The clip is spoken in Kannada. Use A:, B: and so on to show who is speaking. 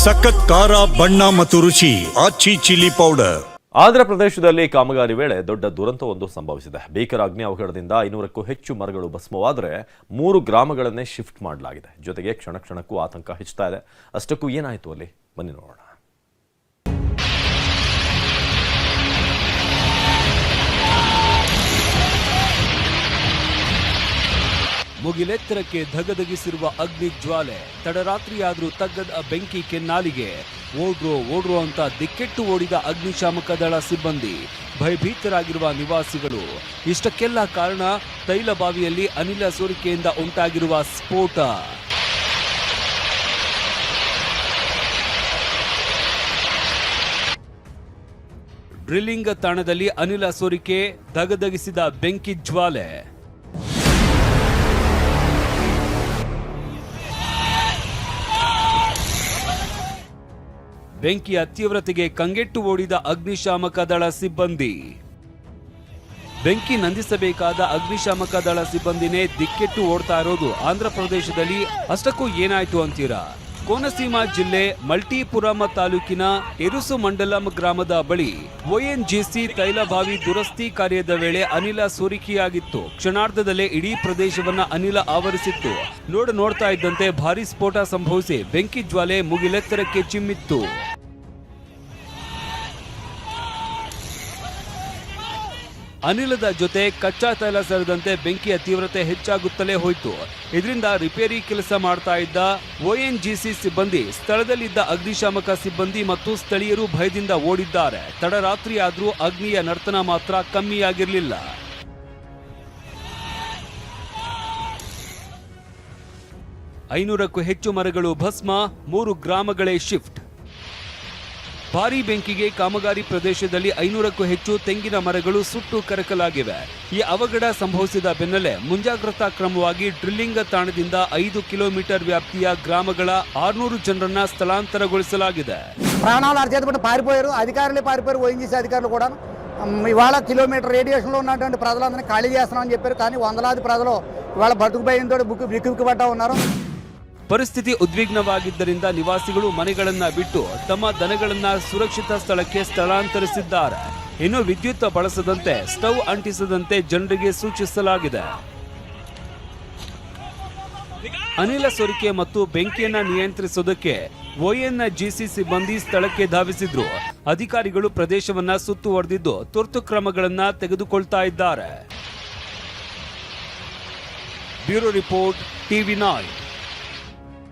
A: ಸಖತ್ ಖಾರ ಬಣ್ಣ ಮತ್ತು ರುಚಿ ಆಚಿ ಚಿಲ್ಲಿ ಪೌಡರ್.
B: ಆಂಧ್ರ ಪ್ರದೇಶದಲ್ಲಿ ಕಾಮಗಾರಿ ವೇಳೆ ದೊಡ್ಡ ದುರಂತವೊಂದು ಸಂಭವಿಸಿದೆ. ಭೀಕರ ಅಗ್ನಿ ಅವಘಡದಿಂದ 500ಕ್ಕೂ ಹೆಚ್ಚು ಮರಗಳು ಭಸ್ಮವಾದರೆ 3 ಗ್ರಾಮಗಳನ್ನೇ ಶಿಫ್ಟ್ ಮಾಡಲಾಗಿದೆ. ಜೊತೆಗೆ ಕ್ಷಣ ಕ್ಷಣಕ್ಕೂ ಆತಂಕ ಹೆಚ್ಚುತ್ತಾ ಇದೆ. ಅಷ್ಟಕ್ಕೂ ಏನಾಯಿತು ಅಲ್ಲಿ ಬನ್ನಿ ನೋಡೋಣ.
C: ಮುಗಿಲೆತ್ತರಕ್ಕೆ ಧಗಧಗಿಸಿರುವ ಅಗ್ನಿ ಜ್ವಾಲೆ, ತಡರಾತ್ರಿಯಾದರೂ ತಗ್ಗದ ಬೆಂಕಿ ಕೆನ್ನಾಲಿಗೆ. ಓಡ್ರೋ ಅಂತ ದಿಕ್ಕೆಟ್ಟು ಓಡಿದ ಅಗ್ನಿಶಾಮಕ ದಳ ಸಿಬ್ಬಂದಿ, ಭಯಭೀತರಾಗಿರುವ ನಿವಾಸಿಗಳು. ಇಷ್ಟಕ್ಕೆಲ್ಲ ಕಾರಣ ತೈಲ ಬಾವಿಯಲ್ಲಿ ಅನಿಲ ಸೋರಿಕೆಯಿಂದ ಉಂಟಾಗಿರುವ ಸ್ಫೋಟ. ಡ್ರಿಲ್ಲಿಂಗ್ ತಾಣದಲ್ಲಿ ಅನಿಲ ಸೋರಿಕೆ, ಧಗಧಗಿಸಿದ ಬೆಂಕಿ ಜ್ವಾಲೆ. ಬೆಂಕಿಯ ತೀವ್ರತೆಗೆ ಕಂಗೆಟ್ಟು ಓಡಿದ ಅಗ್ನಿಶಾಮಕ ದಳ ಸಿಬ್ಬಂದಿ. ಬೆಂಕಿ ನಂದಿಸಬೇಕಾದ ಅಗ್ನಿಶಾಮಕ ದಳ ಸಿಬ್ಬಂದಿನೇ ದಿಕ್ಕೆಟ್ಟು ಓಡ್ತಾ ಇರೋದು ಆಂಧ್ರ ಪ್ರದೇಶದಲ್ಲಿ. ಅಷ್ಟಕ್ಕೂ ಏನಾಯ್ತು ಅಂತೀರಾ? ಕೋನಸೀಮ ಜಿಲ್ಲೆ ಮಲ್ಟಿಪುರಂ ತಾಲೂಕಿನ ಎರುಸು ಮಂಡಲಂ ಗ್ರಾಮದ ಬಳಿ ONGC ತೈಲಬಾವಿ ದುರಸ್ತಿ ಕಾರ್ಯದ ವೇಳೆ ಅನಿಲ ಸೋರಿಕೆಯಾಗಿತ್ತು. ಕ್ಷಣಾರ್ಧದಲ್ಲೇ ಇಡೀ ಪ್ರದೇಶವನ್ನ ಅನಿಲ ಆವರಿಸಿತ್ತು. ನೋಡ್ತಾ ಇದ್ದಂತೆ ಭಾರೀ ಸ್ಫೋಟ ಸಂಭವಿಸಿ ಬೆಂಕಿ ಜ್ವಾಲೆ ಮುಗಿಲೆತ್ತರಕ್ಕೆ ಚಿಮ್ಮಿತ್ತು. ಅನಿಲದ ಜೊತೆ ಕಚ್ಚಾ ತೈಲ ಸೇರಿದಂತೆ ಬೆಂಕಿಯ ತೀವ್ರತೆ ಹೆಚ್ಚಾಗುತ್ತಲೇ ಹೋಯಿತು. ಇದರಿಂದ ರಿಪೇರಿ ಕೆಲಸ ಮಾಡ್ತಾ ಇದ್ದ ONGC ಸಿಬ್ಬಂದಿ, ಸ್ಥಳದಲ್ಲಿದ್ದ ಅಗ್ನಿಶಾಮಕ ಸಿಬ್ಬಂದಿ ಮತ್ತು ಸ್ಥಳೀಯರು ಭಯದಿಂದ ಓಡಿದ್ದಾರೆ. ತಡರಾತ್ರಿ ಆದರೂ ಅಗ್ನಿಯ ನರ್ತನ ಮಾತ್ರ ಕಮ್ಮಿಯಾಗಿರಲಿಲ್ಲ. ಐನೂರಕ್ಕೂ ಹೆಚ್ಚು ಮರಗಳು ಭಸ್ಮ, 3 ಗ್ರಾಮಗಳೇ ಶಿಫ್ಟ್. ಭಾರೀ ಬೆಂಕಿಗೆ ಕಾಮಗಾರಿ ಪ್ರದೇಶದಲ್ಲಿ 500ಕ್ಕೂ ಹೆಚ್ಚು ತೆಂಗಿನ ಮರಗಳು ಸುಟ್ಟು ಕರಕಲಾಗಿವೆ. ಈ ಅವಘಡ ಸಂಭವಿಸಿದ ಬೆನ್ನಲ್ಲೇ ಮುಂಜಾಗ್ರತಾ ಕ್ರಮವಾಗಿ ಡ್ರಿಲ್ಲಿಂಗ್ ತಾಣದಿಂದ 5 ಕಿಲೋಮೀಟರ್ ವ್ಯಾಪ್ತಿಯ గ్రామಗಳ 600 ಜನರನ್ನ స్థలాంతరಗೊಳಿಸಲಾಗಿದೆ.
D: ప్రాణాలు అర్చేతపడి పారిపోయారు. అధికారులే పారిపోయారు. ONGC అధికారులు కూడా ఇవాళ కిలోమీటర్ రేడియేషన్లో ఉన్నటువంటి ప్రజలందరినీ ఖాళీ చేస్తున్నామని చెప్పారు. కానీ వందలాది ప్రజలు ఇవాళ బతుకు భయంతో బిక్కుబిక్కుపడ్డా ఉన్నారు.
C: ಪರಿಸ್ಥಿತಿ ಉದ್ವಿಗ್ನವಾಗಿದ್ದರಿಂದ ನಿವಾಸಿಗಳು ಮನೆಗಳನ್ನ ಬಿಟ್ಟು ತಮ್ಮ ದನಗಳನ್ನ ಸುರಕ್ಷಿತ ಸ್ಥಳಕ್ಕೆ ಸ್ಥಳಾಂತರಿಸಿದ್ದಾರೆ. ಇನ್ನು ವಿದ್ಯುತ್ ಬಳಸದಂತೆ, ಸ್ಟವ್ ಅಂಟಿಸದಂತೆ ಜನರಿಗೆ ಸೂಚಿಸಲಾಗಿದೆ. ಅನಿಲ ಸೋರಿಕೆ ಮತ್ತು ಬೆಂಕಿಯನ್ನ ನಿಯಂತ್ರಿಸುವುದಕ್ಕೆ ONGC ಸಿಬ್ಬಂದಿ ಸ್ಥಳಕ್ಕೆ ಧಾವಿಸಿದ್ರು. ಅಧಿಕಾರಿಗಳು ಪ್ರದೇಶವನ್ನ ಸುತ್ತುವರೆದಿದ್ದು ತುರ್ತು ಕ್ರಮಗಳನ್ನ ತೆಗೆದುಕೊಳ್ತಾ ಇದ್ದಾರೆ. Bureau report, TV9.